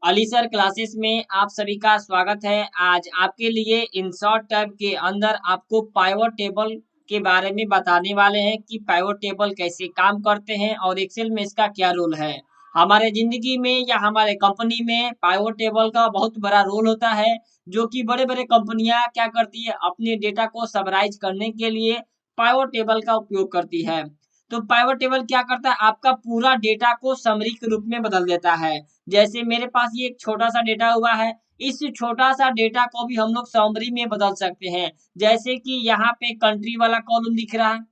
Ali sir classes में आप सभी का स्वागत है। आज आपके लिए इंसर्ट टैब के अंदर आपको पाइवट टेबल के बारे में बताने वाले हैं कि पाइवट टेबल कैसे काम करते हैं और एक्सेल में इसका क्या रोल है। हमारे जिंदगी में या हमारे कंपनी में पाइवट टेबल का बहुत बड़ा रोल होता है, जो कि बड़े बड़े कंपनियां क्या करती है, अपने डेटा को समराइज करने के लिए पाइवट टेबल का उपयोग करती है। तो पाइवट टेबल क्या करता है, आपका पूरा डेटा को समरी के रूप में बदल देता है। जैसे मेरे पास ये एक छोटा सा डेटा हुआ है, इस छोटा सा डेटा को भी हम लोग समरी में बदल सकते हैं। जैसे कि यहाँ पे कंट्री वाला कॉलम दिख रहा है,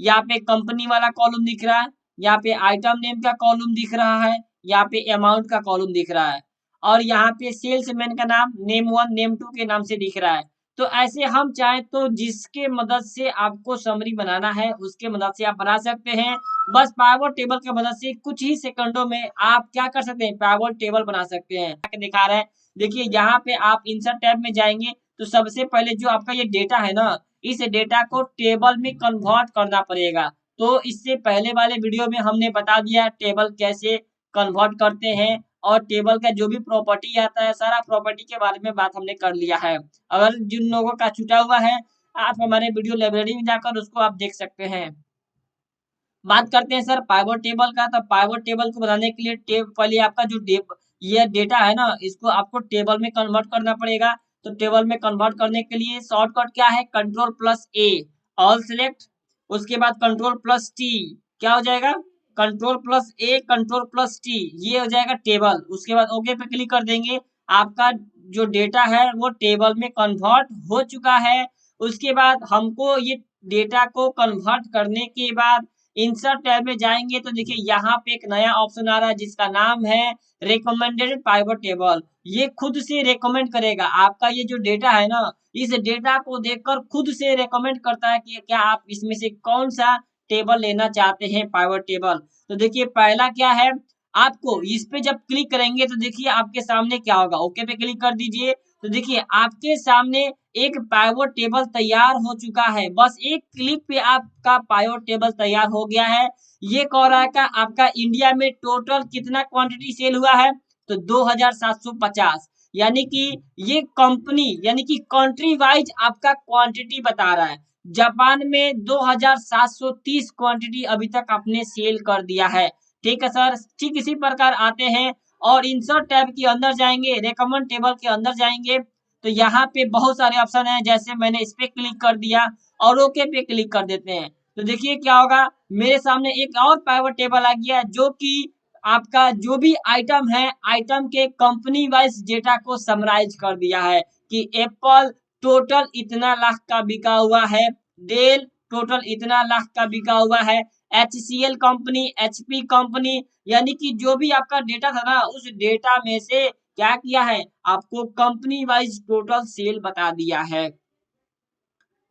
यहाँ पे कंपनी वाला कॉलम दिख रहा है, यहाँ पे आइटम नेम का कॉलम दिख रहा है, यहाँ पे अमाउंट का कॉलम दिख रहा है, और यहाँ पे सेल्समैन का नाम नेम वन नेम टू के नाम से दिख रहा है। तो ऐसे हम चाहें तो जिसके मदद से आपको समरी बनाना है उसके मदद से आप बना सकते हैं। बस पावर टेबल की मदद से कुछ ही सेकंडों में आप क्या कर सकते हैं, पावर टेबल बना सकते हैं। दिखा रहे हैं, देखिए यहाँ पे आप इंसर्ट टैब में जाएंगे तो सबसे पहले जो आपका ये डेटा है ना, इस डेटा को टेबल में कन्वर्ट करना पड़ेगा। तो इससे पहले वाले वीडियो में हमने बता दिया टेबल कैसे कन्वर्ट करते हैं, और टेबल का जो भी प्रॉपर्टी आता है सारा प्रॉपर्टी के बारे में बात हमने कर लिया है। अगर जिन लोगों का छूटा हुआ है, आप हमारे वीडियो लाइब्रेरी में जाकर उसको आप देख सकते हैं। बात करते हैं सर पाइवट टेबल का। तो पाइवट टेबल को बनाने के लिए पहले आपका जो ये डेटा है ना, इसको आपको टेबल में कन्वर्ट करना पड़ेगा। तो टेबल में कन्वर्ट करने के लिए शॉर्टकट क्या है, कंट्रोल प्लस ए, ऑल सिलेक्ट। उसके बाद कंट्रोल प्लस टी, क्या हो जाएगा, कंट्रोल प्लस ए कंट्रोल प्लस टी, ये हो जाएगा टेबल। उसके बाद ओके पे क्लिक कर देंगे, आपका जो डेटा है वो टेबल में कन्वर्ट हो चुका है। उसके बाद हमको ये डेटा को कन्वर्ट करने के बाद इंसर्ट टैब में जाएंगे तो देखिए यहाँ पे एक नया ऑप्शन आ रहा है जिसका नाम है रिकमेंडेड पाइवट टेबल। ये खुद से रेकमेंड करेगा, आपका ये जो डेटा है ना, इस डेटा को देखकर खुद से रेकमेंड करता है कि क्या आप इसमें से कौन सा टेबल लेना चाहते हैं, पाइवट टेबल। तो देखिए पहला क्या है, आपको इस पे जब क्लिक करेंगे तो देखिए आपके सामने क्या होगा, ओके पे क्लिक कर दीजिए। तो देखिए आपके सामने एक पाइवट टेबल तैयार हो चुका है। बस एक क्लिक पे आपका पाइवट टेबल तैयार हो गया है। ये कह रहा है कि आपका इंडिया में टोटल कितना क्वांटिटी सेल हुआ है, तो 2750। यानी कि ये कंपनी यानी कि कंट्री वाइज आपका क्वांटिटी बता रहा है। जापान में 2730 क्वांटिटी अभी तक आपने सेल कर दिया है। ठीक है सर, ठीक इसी प्रकार आते हैं और इंसर्ट टैब के अंदर जाएंगे, रेकमेंड टेबल के अंदर जाएंगे तो यहाँ पे बहुत सारे ऑप्शन हैं। जैसे मैंने इस पे क्लिक कर दिया और ओके पे क्लिक कर देते हैं तो देखिए क्या होगा, मेरे सामने एक और पाइवट टेबल आ गया जो कि आपका जो भी आइटम है, आइटम के कंपनी वाइज डेटा को समराइज कर दिया है कि एप्पल टोटल इतना लाख का बिका हुआ है, डेल टोटल इतना लाख का बिका हुआ है, HCL कंपनी, HP कंपनी, यानी कि जो भी आपका डेटा था ना, उस डेटा में से क्या किया है, आपको कंपनी वाइज टोटल सेल बता दिया है।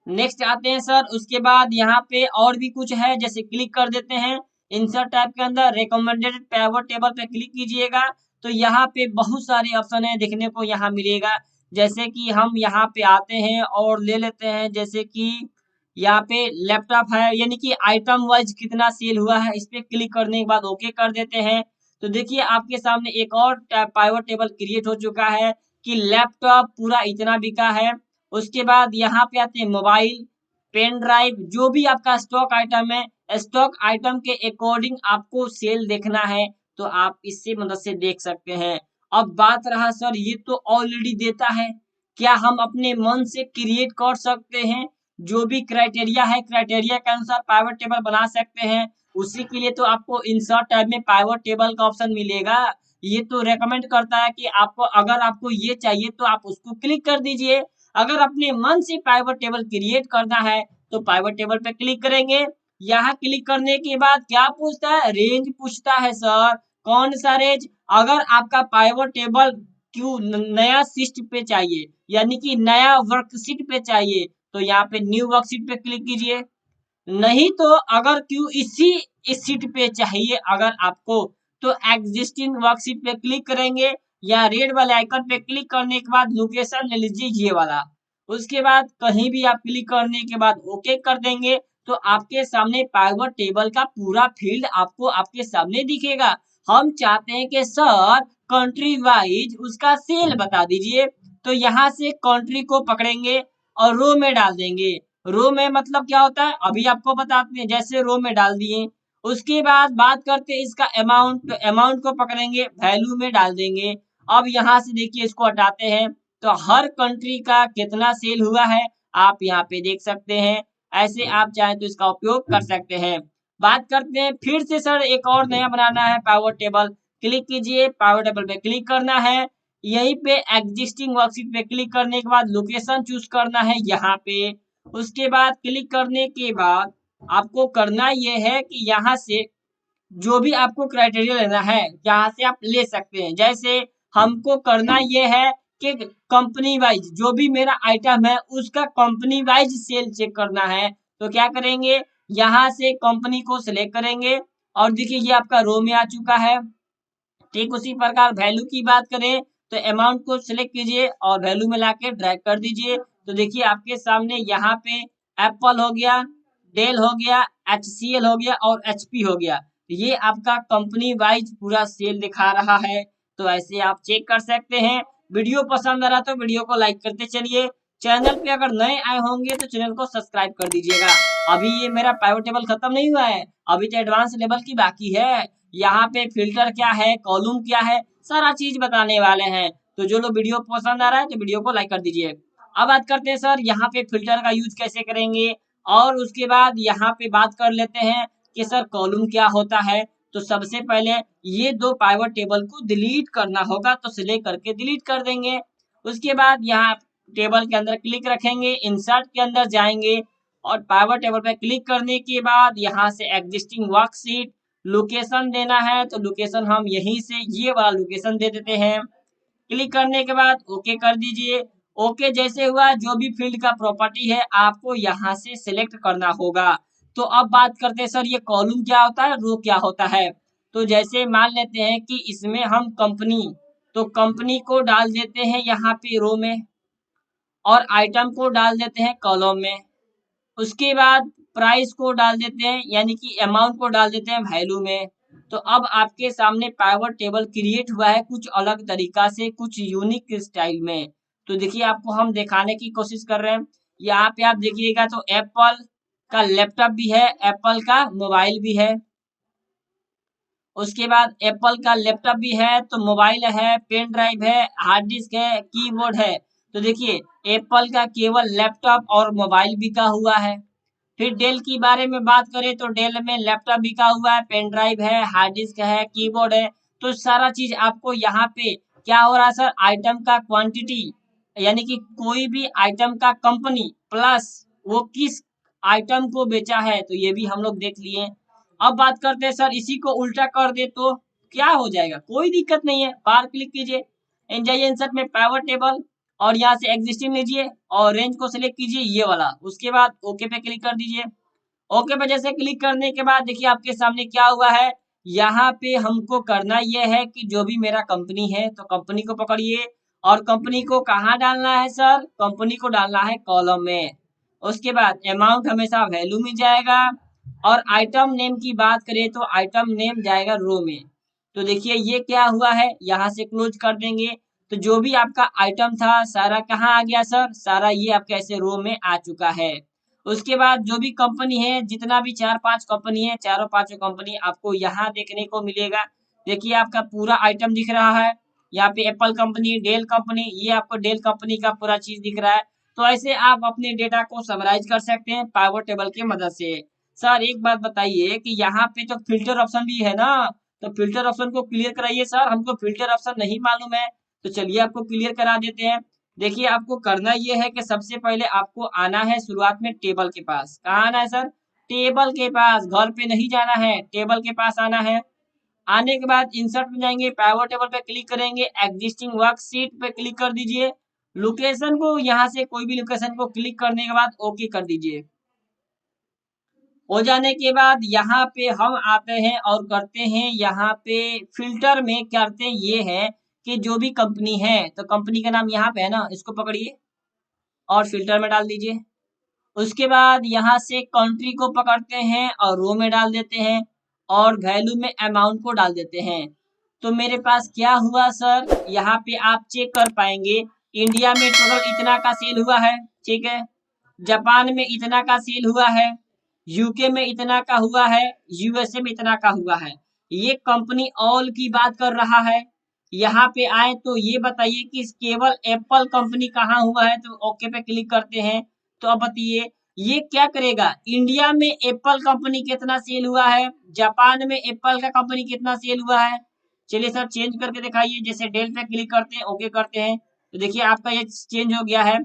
नेक्स्ट आते हैं सर, उसके बाद यहाँ पे और भी कुछ है, जैसे क्लिक कर देते हैं इंसर्ट टैब के अंदर, रिकमेंडेड पाइवट टेबल पे क्लिक कीजिएगा तो यहाँ पे बहुत सारे ऑप्शन है देखने को यहाँ मिलेगा। जैसे कि हम यहाँ पे आते हैं और ले लेते हैं, जैसे कि यहाँ पे लैपटॉप है, यानी कि आइटम वाइज कितना सेल हुआ है, इस पे क्लिक करने के बाद ओके कर देते हैं। तो देखिए आपके सामने एक और पाइवट टेबल क्रिएट हो चुका है कि लैपटॉप पूरा इतना बिका है। उसके बाद यहाँ पे आते हैं मोबाइल, पेन ड्राइव, जो भी आपका स्टॉक आइटम है, स्टॉक आइटम के अकॉर्डिंग आपको सेल देखना है तो आप इससे मदद से देख सकते हैं। अब बात रहा सर ये तो ऑलरेडी देता है, क्या हम अपने मन से क्रिएट कर सकते हैं, जो भी क्राइटेरिया है क्राइटेरिया के अनुसार पाइवट टेबल बना सकते हैं। उसी के लिए तो आपको इंसर्ट टैब में पाइवट टेबल का ऑप्शन मिलेगा। ये तो रेकमेंड करता है कि आपको अगर आपको ये चाहिए तो आप उसको क्लिक कर दीजिए। अगर अपने मन से पाइवट टेबल क्रिएट करना है तो पाइवट टेबल पे क्लिक करेंगे। यहाँ क्लिक करने के बाद क्या पूछता है, रेंज पूछता है सर, कौन सा रेंज। अगर आपका पाइवट टेबल क्यों नया शीट पे चाहिए, यानी कि नया वर्कशीट पे चाहिए, तो यहाँ पे न्यू वर्कशीट पे क्लिक कीजिए। नहीं तो अगर क्यों इसी इस शीट पे चाहिए अगर आपको, तो एग्जिस्टिंग वर्कशीट पे क्लिक करेंगे या रेड वाले आइकन पे क्लिक करने के बाद लोकेशन ले लीजिए ये वाला। उसके बाद कहीं भी आप क्लिक करने के बाद ओके कर देंगे तो आपके सामने पाइवट टेबल का पूरा फील्ड आपको आपके सामने दिखेगा। हम चाहते हैं कि सर कंट्री वाइज उसका सेल बता दीजिए। तो यहाँ से कंट्री को पकड़ेंगे और रो में डाल देंगे। रो में मतलब क्या होता है अभी आपको बताते हैं। जैसे रो में डाल दिए, उसके बाद बात करते हैं इसका अमाउंट। तो अमाउंट को पकड़ेंगे, वैल्यू में डाल देंगे। अब यहाँ से देखिए इसको हटाते हैं, तो हर कंट्री का कितना सेल हुआ है आप यहाँ पे देख सकते हैं। ऐसे आप चाहे तो इसका उपयोग कर सकते हैं। बात करते हैं फिर से सर एक और नया बनाना है पावर टेबल। क्लिक कीजिए, पावर टेबल पे क्लिक करना है। यहीं पे एग्जिस्टिंग वर्कशीट पे क्लिक करने के बाद लोकेशन चूज करना है यहाँ पे। उसके बाद क्लिक करने के बाद आपको करना ये है कि यहाँ से जो भी आपको क्राइटेरिया लेना है यहाँ से आप ले सकते हैं। जैसे हमको करना ये है कि कंपनी वाइज जो भी मेरा आइटम है उसका कंपनी वाइज सेल चेक करना है। तो क्या करेंगे, यहाँ से कंपनी को सिलेक्ट करेंगे और देखिए ये आपका रो में आ चुका है। ठीक उसी प्रकार वैल्यू की बात करें तो अमाउंट को सिलेक्ट कीजिए और वैल्यू में लाके ड्रैग कर दीजिए। तो देखिए आपके सामने यहाँ पे एप्पल हो गया, डेल हो गया, HCL हो गया और HP हो गया। ये आपका कंपनी वाइज पूरा सेल दिखा रहा है। तो ऐसे आप चेक कर सकते हैं। वीडियो पसंद आ रहा तो वीडियो को लाइक करते चलिए। चैनल पे अगर नए आए होंगे तो चैनल को सब्सक्राइब कर दीजिएगा। अभी ये मेरा पाइवट टेबल खत्म नहीं हुआ है, अभी तो एडवांस लेवल की बाकी है। यहाँ पे फिल्टर क्या है, कॉलम क्या है, सारा चीज बताने वाले हैं। तो जो लोग वीडियो पसंद आ रहा है तो वीडियो को लाइक कर दीजिए। अब बात करते हैं सर यहाँ पे फिल्टर का यूज कैसे करेंगे, और उसके बाद यहाँ पे बात कर लेते हैं कि सर कॉलम क्या होता है। तो सबसे पहले ये दो पाइवट टेबल को डिलीट करना होगा, तो सिलेक्ट करके डिलीट कर देंगे। उसके बाद यहाँ टेबल के अंदर क्लिक रखेंगे, इंसर्ट के अंदर जाएंगे और पाइवट टेबल पे क्लिक करने के बाद यहाँ से एग्जिस्टिंग वर्कशीट लोकेशन देना है। तो लोकेशन हम यहीं से ये वाला लोकेशन दे देते हैं। क्लिक करने के बाद ओके कर दीजिए। ओके जैसे हुआ, जो भी फील्ड का प्रॉपर्टी है आपको यहाँ से सिलेक्ट करना होगा। तो अब बात करते हैं सर ये कॉलम क्या होता है, रो क्या होता है। तो जैसे मान लेते हैं कि इसमें हम कंपनी, तो कंपनी को डाल देते हैं यहाँ पे रो में और आइटम को डाल देते हैं कॉलम में। उसके बाद प्राइस को डाल देते हैं यानी कि अमाउंट को डाल देते हैं वैल्यू में। तो अब आपके सामने पाइवट टेबल क्रिएट हुआ है कुछ अलग तरीका से, कुछ यूनिक स्टाइल में। तो देखिए आपको हम दिखाने की कोशिश कर रहे हैं। यहाँ पे आप देखिएगा तो एप्पल का लैपटॉप भी है, एप्पल का मोबाइल भी है। उसके बाद एप्पल का लैपटॉप भी है, तो मोबाइल है, पेन ड्राइव है, हार्ड डिस्क है, कीबोर्ड है। तो देखिए एप्पल का केवल लैपटॉप और मोबाइल बिका हुआ है। फिर डेल की बारे में बात करें तो डेल में लैपटॉप बिका हुआ है, पेन ड्राइव है, हार्ड डिस्क है, कीबोर्ड है। तो सारा चीज आपको यहाँ पे क्या हो रहा है सर, आइटम का क्वांटिटी यानी कि कोई भी आइटम का कंपनी प्लस वो किस आइटम को बेचा है, तो ये भी हम लोग देख लिए। अब बात करते हैं सर इसी को उल्टा कर दे तो क्या हो जाएगा, कोई दिक्कत नहीं है। बार क्लिक कीजिए, एंजाइए इंसर्ट में पावर टेबल और यहाँ से एग्जिस्टिंग लीजिए और रेंज को सिलेक्ट कीजिए ये वाला। उसके बाद ओके पे क्लिक कर दीजिए। ओके पे जैसे क्लिक करने के बाद देखिए आपके सामने क्या हुआ है। यहाँ पे हमको करना यह है कि जो भी मेरा कंपनी है तो कंपनी को पकड़िए और कंपनी को कहाँ डालना है सर, कंपनी को डालना है कॉलम में। उसके बाद अमाउंट हमेशा वैल्यू में जाएगा और आइटम नेम की बात करें तो आइटम नेम जाएगा रो में। तो देखिए ये क्या हुआ है, यहाँ से क्लोज कर देंगे। तो जो भी आपका आइटम था सारा कहाँ आ गया सर, सारा ये आपके ऐसे रो में आ चुका है। उसके बाद जो भी कंपनी है, जितना भी 4-5 कंपनी है, चारों पांचों कंपनी आपको यहाँ देखने को मिलेगा। देखिए आपका पूरा आइटम दिख रहा है। यहाँ पे एप्पल कंपनी, डेल कंपनी, ये आपको डेल कंपनी का पूरा चीज दिख रहा है। तो ऐसे आप अपने डेटा को समराइज कर सकते हैं पाइवट टेबल की मदद से। सर एक बात बताइए कि यहाँ पे तो फिल्टर ऑप्शन भी है ना, तो फिल्टर ऑप्शन को क्लियर कराइए सर, हमको फिल्टर ऑप्शन नहीं मालूम है। तो चलिए आपको क्लियर करा देते हैं। देखिए आपको करना ये है कि सबसे पहले आपको आना है शुरुआत में टेबल के पास। कहाँ आना है सर, टेबल के पास, घर पे नहीं जाना है, टेबल के पास आना है। आने के बाद इंसर्ट में जाएंगे, पाइवट टेबल पे क्लिक करेंगे, एग्जिस्टिंग वर्कशीट पे क्लिक कर दीजिए। लोकेशन को यहाँ से कोई भी लोकेशन को क्लिक करने के बाद ओके कर दीजिए। हो जाने के बाद यहाँ पे हम आते हैं और करते हैं यहाँ पे फिल्टर में करते हैं ये है कि जो भी कंपनी है तो कंपनी का नाम यहाँ पे है ना, इसको पकड़िए और फिल्टर में डाल दीजिए। उसके बाद यहाँ से कंट्री को पकड़ते हैं और रो में डाल देते हैं और वैल्यू में अमाउंट को डाल देते हैं। तो मेरे पास क्या हुआ सर, यहाँ पे आप चेक कर पाएंगे इंडिया में टोटल इतना का सेल हुआ है, ठीक है। जापान में इतना का सेल हुआ है, यूके में इतना का हुआ है, यूएसए में इतना का हुआ है। ये कंपनी ऑल की बात कर रहा है। यहाँ पे आए तो ये बताइए कि केवल एप्पल कंपनी कहाँ हुआ है, तो ओके पे क्लिक करते हैं। तो अब बताइए ये क्या करेगा, इंडिया में एप्पल कंपनी कितना सेल हुआ है, जापान में एप्पल का कंपनी कितना सेल हुआ है। चलिए सर चेंज करके दिखाइए, जैसे डेल पे क्लिक करते हैं, ओके करते हैं, तो देखिए आपका ये चेंज हो गया है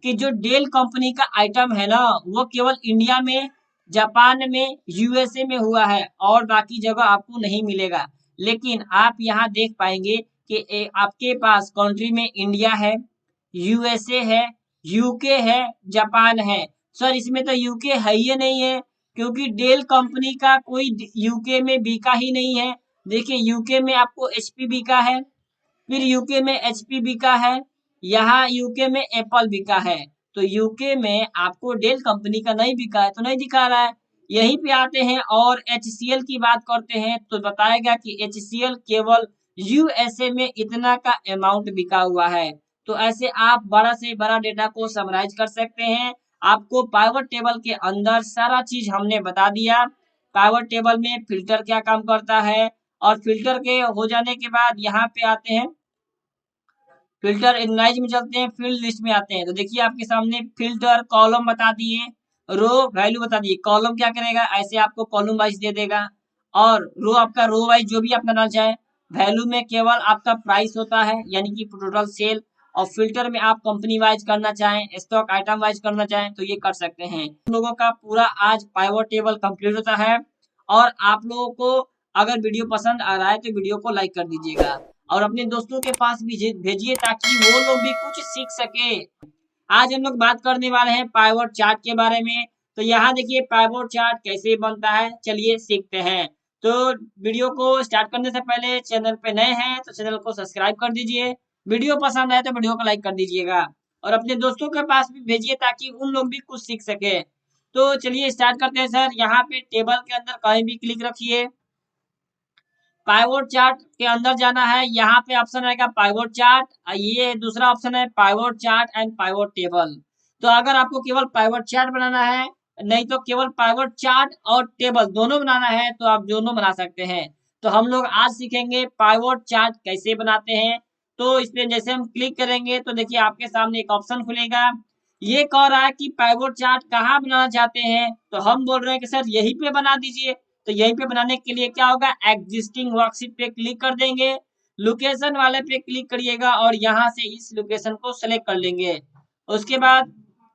कि जो डेल कंपनी का आइटम है ना, वो केवल इंडिया में, जापान में, यूएसए में हुआ है और बाकी जगह आपको नहीं मिलेगा। लेकिन आप यहाँ देख पाएंगे कि आपके पास कंट्री में इंडिया है, यूएसए है, यूके है, जापान है। सर इसमें तो यूके है ही नहीं है, क्योंकि डेल कंपनी का कोई यूके में बिका ही नहीं है। देखिए यूके में आपको एचपी बिका है, फिर यूके में एचपी बिका है, यहाँ यूके में एप्पल बिका है। तो यूके में आपको डेल कंपनी का नहीं बिका है, तो नहीं दिखा रहा है। यहीं पे आते हैं और एचसीएल की बात करते हैं, तो बताएगा कि एचसीएल केवल यूएसए में इतना का अमाउंट बिका हुआ है। तो ऐसे आप बड़ा से बड़ा डेटा को समराइज कर सकते हैं। आपको पाइवट टेबल के अंदर सारा चीज हमने बता दिया। पाइवट टेबल में फिल्टर क्या काम करता है, और फिल्टर के हो जाने के बाद यहाँ पे आते हैं, फिल्टर एनालाइज में चलते हैं, फील्ड लिस्ट में आते हैं। तो देखिए आपके सामने फिल्टर कॉलम बता दिए, रो वैल्यू बता दिए। कॉलम क्या करेगा, ऐसे आपको कॉलम वाइज दे देगा, और रो आपका रो वाइज जो भी आप करना चाहे। वैल्यू में केवल आपका प्राइस होता है, यानी कि टोटल सेल। और फिल्टर में आप कंपनी वाइज करना चाहें, स्टॉक आइटम वाइज करना चाहें, तो ये कर सकते हैं। हम लोगों का पूरा आज पाइवट टेबल कंप्लीट होता है। और आप लोगों को अगर वीडियो पसंद आ रहा है तो वीडियो को लाइक कर दीजिएगा, और अपने दोस्तों के पास भी भेजिए, ताकि वो लोग भी कुछ सीख सके। आज हम लोग बात करने वाले हैं पाइवट चार्ट के बारे में। तो यहाँ देखिए पाइवट चार्ट कैसे बनता है, चलिए सीखते हैं। तो वीडियो को स्टार्ट करने से पहले चैनल पे नए हैं तो चैनल को सब्सक्राइब कर दीजिए, वीडियो पसंद आए तो वीडियो को लाइक कर दीजिएगा, और अपने दोस्तों के पास भी भेजिए ताकि उन लोग भी कुछ सीख सके। तो चलिए स्टार्ट करते हैं सर। यहाँ पे टेबल के अंदर कहीं भी क्लिक रखिए, पाइवट चार्ट के अंदर जाना है, यहाँ पे ऑप्शन आएगा पाइवट चार्ट, ये दूसरा ऑप्शन है pivot chart and pivot table. तो अगर आपको केवल पाइवट चार्ट बनाना है, नहीं तो केवल पाइवट चार्ट और टेबल दोनों बनाना है, तो आप दोनों बना सकते हैं। तो हम लोग आज सीखेंगे पाइवट चार्ट कैसे बनाते हैं। तो इस पे जैसे हम क्लिक करेंगे तो देखिए आपके सामने एक ऑप्शन खुलेगा, ये कह रहा है कि पाइवट चार्ट कहाँ बनाना चाहते हैं, तो हम बोल रहे हैं कि सर यहीं पे बना दीजिए। तो यहीं पे बनाने के लिए क्या होगा, एग्जिस्टिंग वर्कशीट पे क्लिक कर देंगे, लोकेशन वाले पे क्लिक करिएगा और यहाँ से इस लोकेशन को सेलेक्ट कर लेंगे। उसके बाद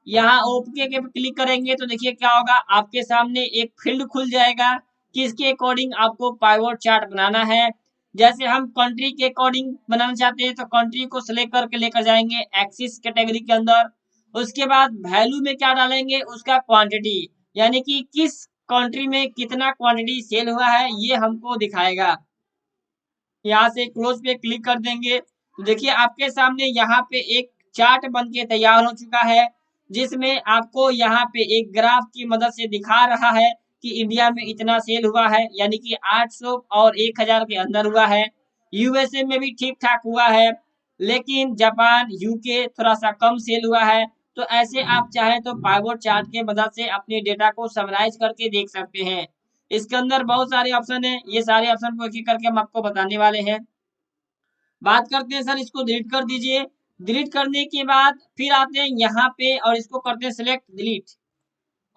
यहाँ ओके के क्लिक करेंगे तो देखिए क्या होगा, आपके सामने एक फील्ड खुल जाएगा कि इसके अकॉर्डिंग आपको पाइवट चार्ट बनाना है। जैसे हम कंट्री के अकॉर्डिंग बनाना चाहते हैं तो कंट्री को सिलेक्ट करके लेकर जाएंगे एक्सिस कैटेगरी के अंदर। उसके बाद वैल्यू में क्या डालेंगे, उसका क्वांटिटी, यानी कि किस कंट्री में कितना क्वांटिटी सेल हुआ है ये हमको दिखाएगा। यहाँ से क्लोज पे क्लिक कर देंगे तो देखिए आपके सामने यहाँ पे एक चार्ट बन के तैयार हो चुका है, जिसमें आपको यहाँ पे एक ग्राफ की मदद से दिखा रहा है कि इंडिया में इतना सेल हुआ है, यानी कि 800 और 1000 के अंदर हुआ है। यूएसए में भी ठीक ठाक हुआ है, लेकिन जापान यूके थोड़ा सा कम सेल हुआ है। तो ऐसे आप चाहें तो पाइवट चार्ट के मदद से अपने डेटा को समराइज करके देख सकते हैं। इसके अंदर बहुत सारे ऑप्शन है, ये सारे ऑप्शन को एक एक करके हम आपको बताने वाले हैं। बात करते हैं सर, इसको डिलीट कर दीजिए। डिलीट करने के बाद फिर आते हैं यहाँ पे और इसको करते हैं सिलेक्ट डिलीट,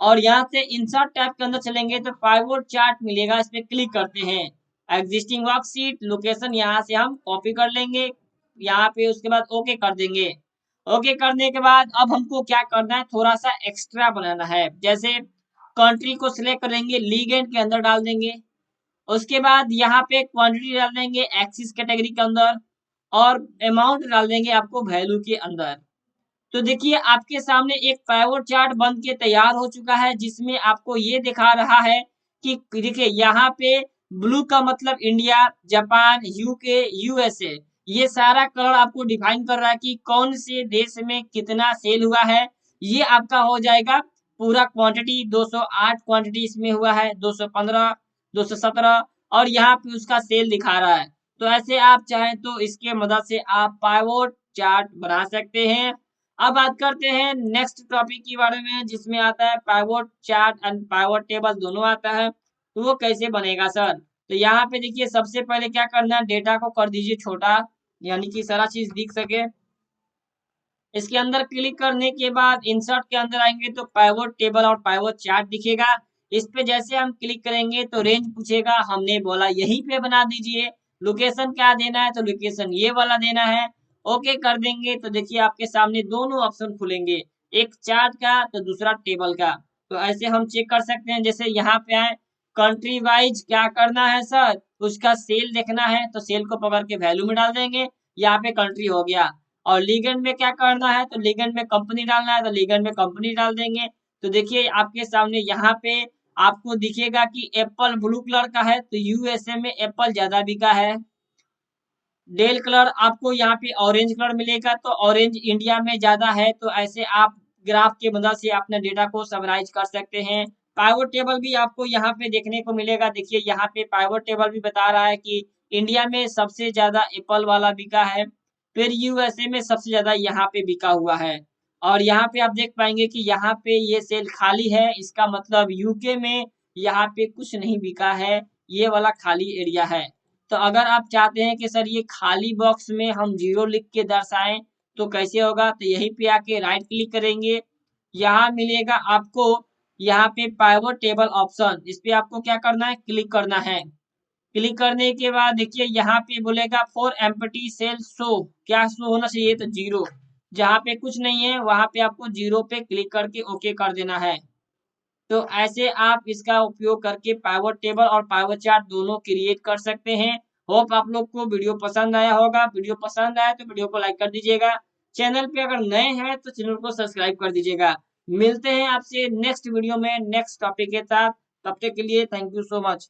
और यहाँ से इंसर्ट टैब के अंदर चलेंगे तो पाइवट चार्ट मिलेगा, इस पे क्लिक करते हैं। एग्जिस्टिंग वर्कशीट लोकेशन यहाँ से हम कॉपी कर लेंगे यहाँ पे, उसके बाद ओके कर देंगे। ओके करने के बाद अब हमको क्या करना है, थोड़ा सा एक्स्ट्रा बनाना है। जैसे कंट्री को सिलेक्ट करेंगे, लीगेंड के अंदर डाल देंगे, उसके बाद यहाँ पे क्वांटिटी डाल देंगे एक्सिस कैटेगरी के अंदर, और अमाउंट डाल देंगे आपको वैल्यू के अंदर। तो देखिए आपके सामने एक पाइवट चार्ट बन के तैयार हो चुका है, जिसमें आपको ये दिखा रहा है कि देखिए यहाँ पे ब्लू का मतलब इंडिया, जापान, यूके, यूएसए, ये सारा कलर आपको डिफाइन कर रहा है कि कौन से देश में कितना सेल हुआ है। ये आपका हो जाएगा पूरा क्वांटिटी, 208 क्वांटिटी इसमें हुआ है, 215, 217, और यहाँ पे उसका सेल दिखा रहा है। तो ऐसे आप चाहें तो इसके मदद से आप पाइवोट चार्ट बना सकते हैं। अब बात करते हैं नेक्स्ट टॉपिक के बारे में, जिसमें आता है pivot chart and pivot table दोनों आता है। तो वो कैसे बनेगा सर? तो यहाँ पे देखिए सबसे पहले क्या करना है, डेटा को कर दीजिए छोटा, यानी कि सारा चीज दिख सके। इसके अंदर क्लिक करने के बाद इंसर्ट के अंदर आएंगे तो पाइवोट टेबल और पाइवोट चार्ट दिखेगा। इस पे जैसे हम क्लिक करेंगे तो रेंज पूछेगा, हमने बोला यहीं पे बना दीजिए। लोकेशन क्या देना है, तो लोकेशन ये वाला देना है। ओके कर देंगे तो देखिए आपके सामने दोनों ऑप्शन खुलेंगे, एक चार्ट का तो दूसरा टेबल का। तो ऐसे हम चेक कर सकते हैं, जैसे यहाँ पे आए, कंट्री वाइज क्या करना है सर, उसका सेल देखना है तो सेल को पकड़ के वैल्यू में डाल देंगे, यहाँ पे कंट्री हो गया। और लीगेंड में क्या करना है, तो लीगेंड में कंपनी डालना है तो लीगेंड में कंपनी डाल देंगे। तो देखिए आपके सामने यहाँ पे आपको दिखेगा कि एप्पल ब्लू कलर का है तो यूएसए में एप्पल ज्यादा बिका है। डेल कलर आपको यहाँ पे ऑरेंज कलर मिलेगा तो ऑरेंज इंडिया में ज्यादा है। तो ऐसे आप ग्राफ के मदद से अपने डेटा को समराइज कर सकते हैं। पाइवोट टेबल भी आपको यहाँ पे देखने को मिलेगा। देखिए यहाँ पे पाइवोट टेबल भी बता रहा है कि इंडिया में सबसे ज्यादा एप्पल वाला बिका है, फिर यूएसए में सबसे ज्यादा यहाँ पे बिका हुआ है। और यहाँ पे आप देख पाएंगे कि यहाँ पे ये सेल खाली है, इसका मतलब यूके में यहाँ पे कुछ नहीं बिका है, ये वाला खाली एरिया है। तो अगर आप चाहते हैं कि सर ये खाली बॉक्स में हम जीरो लिख के दर्शाएं तो कैसे होगा, तो यहीं पे आके राइट क्लिक करेंगे, यहाँ मिलेगा आपको यहाँ पे पाइवोट टेबल ऑप्शन, इस पे आपको क्या करना है, क्लिक करना है। क्लिक करने के बाद देखिए यहाँ पे बोलेगा फॉर एम्प्टी सेल शो, क्या शो होना चाहिए, तो जीरो। जहाँ पे कुछ नहीं है वहां पे आपको जीरो पे क्लिक करके ओके कर देना है। तो ऐसे आप इसका उपयोग करके पाइवोट टेबल और पाइवोट चार्ट दोनों क्रिएट कर सकते हैं। होप आप लोग को वीडियो पसंद आया होगा। वीडियो पसंद आया तो वीडियो को लाइक कर दीजिएगा। चैनल पे अगर नए हैं तो चैनल को सब्सक्राइब कर दीजिएगा। मिलते हैं आपसे नेक्स्ट वीडियो में नेक्स्ट टॉपिक के साथ। तब तक के लिए थैंक यू सो मच।